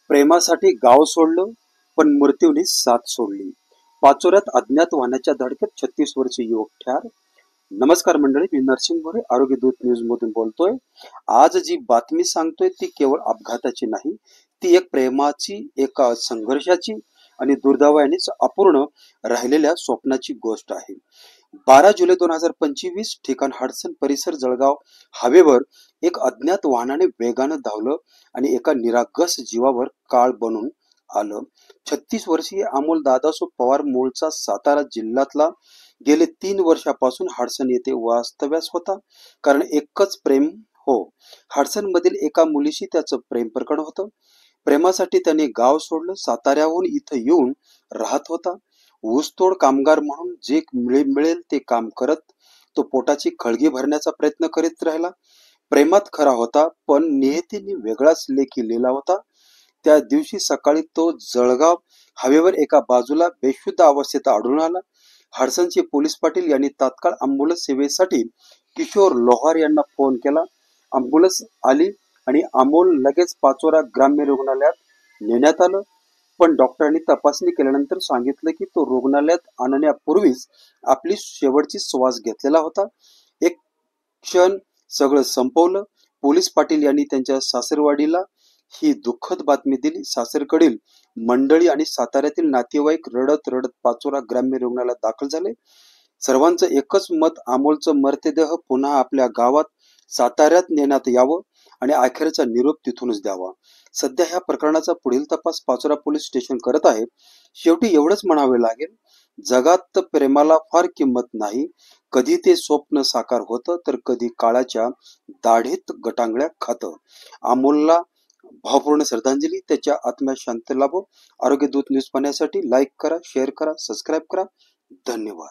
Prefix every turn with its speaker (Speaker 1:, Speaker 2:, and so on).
Speaker 1: प्रेमासाठी गाव सोडलं, पण मृत्यूने साथ सोडली. पाचोऱ्यात अज्ञात वाहनाच्या धडकेत 36 वर्षीय युवक ठार. नमस्कार मंडळी, मी नरसिंह मोरे आरोग्य दूत न्यूज मधून बोलतोय. आज जी बातमी सांगतोय ती केवळ अपघाताची नाही, ती एक प्रेमाची, एका संघर्षाची आणि दुर्दैवानेच अपूर्ण राहिलेल्या स्वप्नाची गोष्ट आहे. 12 जुलै 2025 ठिकाण हडसन परिसर जळगाव हायवेवर एक अज्ञात वाहनाने वेगानं धावलं आणि एका निरागस जीवावर काळ बनून आलं. 36 वर्षीय अमोल दादासो पवार मूळचा सातारा जिल्ह्यातला गेले 3 वर्षापासून हडसन येथे वास्तव्यास होता. कारण एकच प्रेम. हो, हडसन मधील एका मुलीशी त्याचं प्रेम प्रकट होतं. प्रेमासाठी त्याने गाव सोडलं. साताऱ्याहून इथं येऊन राहत होता. ऊसतोड कामगार म्हणून जे मिळेल ते काम करत तो पोटाची खळगी भरण्याचा प्रयत्न करीत राहिला. प्रेमात खरा होता, पण नियतीने वेगळाच लेखी लिहिला होता. त्या दिवशी सकाळी तो जळगाव हायवेवर एका बाजूला बेशुद्ध अवस्थेत आढळून आला. हडसनचे पोलीस पाटील यांनी तात्काळ अँब्युलन्स सेवेसाठी किशोर लोहार यांना फोन केला. अँब्युलन्स आली आणि अमोल लगेच पाचोरा ग्राम्य रुग्णालयात नेण्यात आलं. पण डॉक्टरांनी तपासणी केल्यानंतर सांगितलं की तो रुग्णालयात आणण्यापूर्वीच आपली शेवटची श्वास घेतलेला होता. एक क्षण सगळं संपवलं. पोलीस पाटील यांनी त्यांच्या सासरवाडीला ही दुःखद बातमी दिली. सासरकडील मंडळी आणि साताऱ्यातील नातेवाईक रडत रडत पाचोरा ग्राम्य रुग्णालयात दाखल झाले. सर्वांचं एकच मत, अमोलचं मृतदेह पुन्हा आपल्या गावात साताऱ्यात नेण्यात यावं आणि अखेरचा निरोप तिथूनच द्यावा. सध्या ह्या प्रकरणाचा पुढील तपास पाचोरा पोलीस स्टेशन करत आहे. शेवटी एवढंच म्हणावे लागेल, जगात प्रेमाला फार किंमत नाही. कधी ते स्वप्न साकार होतं, तर कधी काळाच्या दाढीत गटांगळ्या खातं. अमोलला भावपूर्ण श्रद्धांजली. त्याच्या आत्म्यास शांती लाभो. आरोग्य दूत न्यूज पाहण्यासाठी लाईक करा, शेअर करा, सबस्क्राईब करा. धन्यवाद.